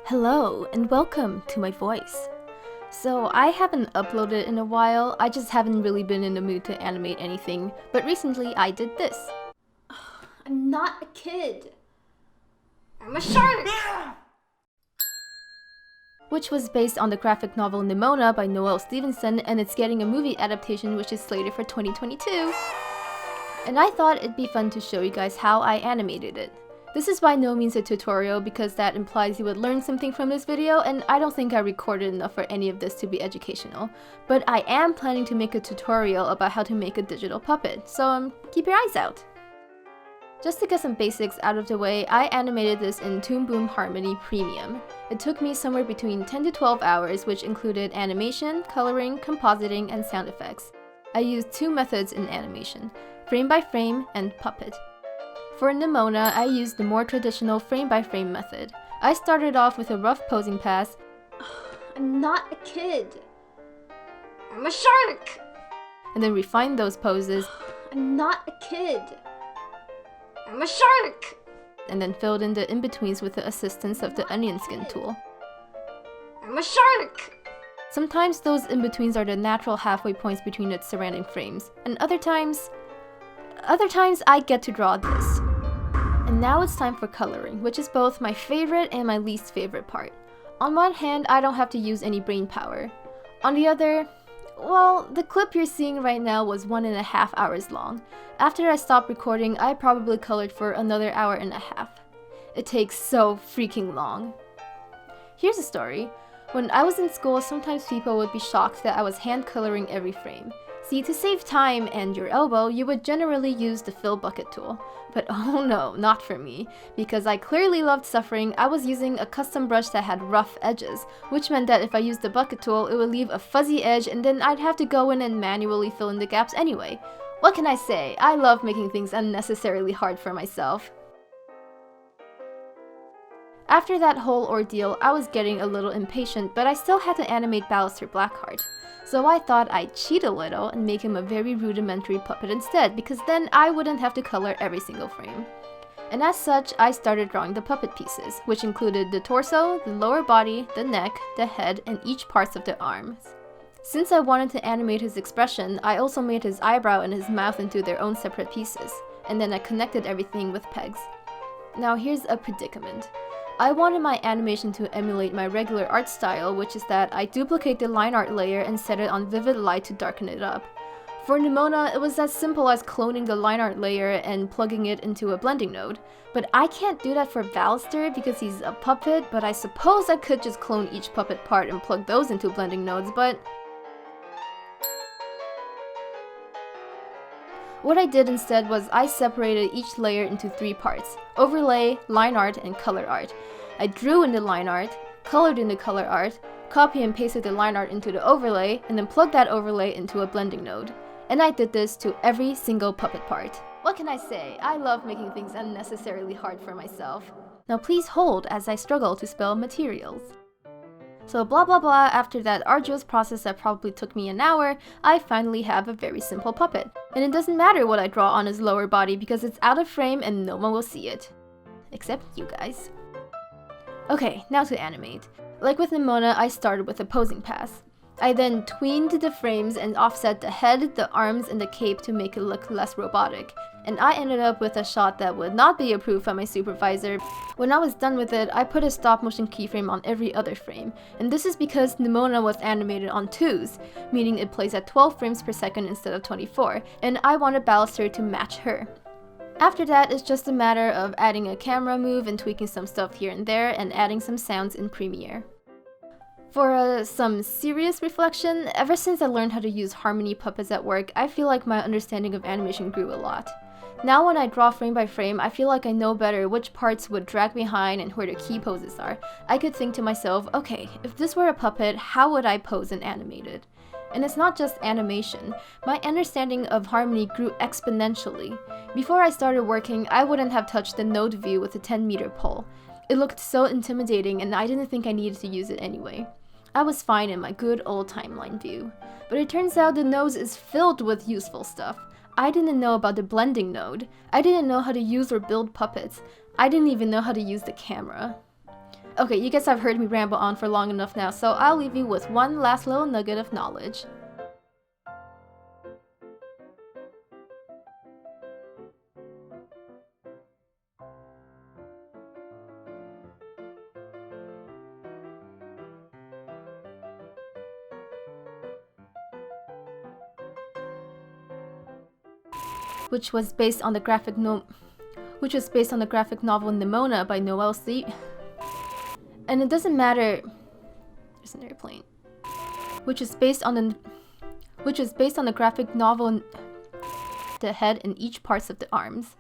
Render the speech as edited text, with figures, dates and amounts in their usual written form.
Hello and welcome to my voice. So I haven't uploaded in a while, I just haven't really been in the mood to animate anything, but recently I did this. I'm not a kid. I'm a shark! Which was based on the graphic novel Nimona by Noelle Stevenson, and it's getting a movie adaptation which is slated for 2022. And I thought it'd be fun to show you guys how I animated it. This is by no means a tutorial because that implies you would learn something from this video, and I don't think I recorded enough for any of this to be educational. But I am planning to make a tutorial about how to make a digital puppet, so keep your eyes out. Just to get some basics out of the way, I animated this in Toon Boom Harmony Premium. It took me somewhere between 10 to 12 hours, which included animation, coloring, compositing, and sound effects. I used two methods in animation, frame by frame and puppet. For Nimona, I used the more traditional frame-by-frame method. I started off with a rough posing pass. I'm not a kid. I'm a shark! And then refined those poses. I'm not a kid. I'm a shark! And then filled in the in-betweens with the assistance of the onion skin tool. I'm a shark! Sometimes those in-betweens are the natural halfway points between its surrounding frames, and other times I get to draw this. And now it's time for coloring, which is both my favorite and my least favorite part. On one hand, I don't have to use any brain power. On the other, well, the clip you're seeing right now was 1.5 hours long. After I stopped recording, I probably colored for another 1.5 hours. It takes so freaking long. Here's a story. When I was in school, sometimes people would be shocked that I was hand coloring every frame. See, to save time and your elbow, you would generally use the fill bucket tool. But oh no, not for me. Because I clearly loved suffering, I was using a custom brush that had rough edges, which meant that if I used the bucket tool, it would leave a fuzzy edge and then I'd have to go in and manually fill in the gaps anyway. What can I say? I love making things unnecessarily hard for myself. After that whole ordeal, I was getting a little impatient, but I still had to animate Ballister Blackheart. So I thought I'd cheat a little and make him a very rudimentary puppet instead, because then I wouldn't have to color every single frame. And as such, I started drawing the puppet pieces, which included the torso, the lower body, the neck, the head, and each parts of the arms. Since I wanted to animate his expression, I also made his eyebrow and his mouth into their own separate pieces, and then I connected everything with pegs. Now here's a predicament. I wanted my animation to emulate my regular art style, which is that I duplicate the line art layer and set it on vivid light to darken it up. For Nimona, it was as simple as cloning the line art layer and plugging it into a blending node. But I can't do that for Ballister because he's a puppet, but I suppose I could just clone each puppet part and plug those into blending nodes, but what I did instead was I separated each layer into 3 parts: overlay, line art, and color art. I drew in the line art, colored in the color art, copy and pasted the line art into the overlay, and then plugged that overlay into a blending node. And I did this to every single puppet part. What can I say? I love making things unnecessarily hard for myself. Now please hold as I struggle to spell materials. So blah blah blah, after that arduous process that probably took me an hour, I finally have a very simple puppet. And it doesn't matter what I draw on his lower body because it's out of frame and no one will see it. Except you guys. Okay, now to animate. Like with Nimona, I started with a posing pass. I then tweened the frames and offset the head, the arms, and the cape to make it look less robotic. And I ended up with a shot that would not be approved by my supervisor. When I was done with it, I put a stop motion keyframe on every other frame. And this is because Nimona was animated on 2s, meaning it plays at 12 frames per second instead of 24, and I wanted Ballister to match her. After that, it's just a matter of adding a camera move and tweaking some stuff here and there and adding some sounds in Premiere. For some serious reflection, ever since I learned how to use Harmony puppets at work, I feel like my understanding of animation grew a lot. Now when I draw frame by frame, I feel like I know better which parts would drag behind and where the key poses are. I could think to myself, okay, if this were a puppet, how would I pose and animate it? And it's not just animation. My understanding of Harmony grew exponentially. Before I started working, I wouldn't have touched the node view with a 10-meter pole. It looked so intimidating and I didn't think I needed to use it anyway. I was fine in my good old timeline view. But it turns out the node is filled with useful stuff. I didn't know about the blending node. I didn't know how to use or build puppets. I didn't even know how to use the camera. Okay, you guys have heard me ramble on for long enough now, so I'll leave you with one last little nugget of knowledge. Which was based on the graphic novel Nimona by Noel C. And it doesn't matter. There's an airplane. Which is based on the graphic novel, the head and each parts of the arms.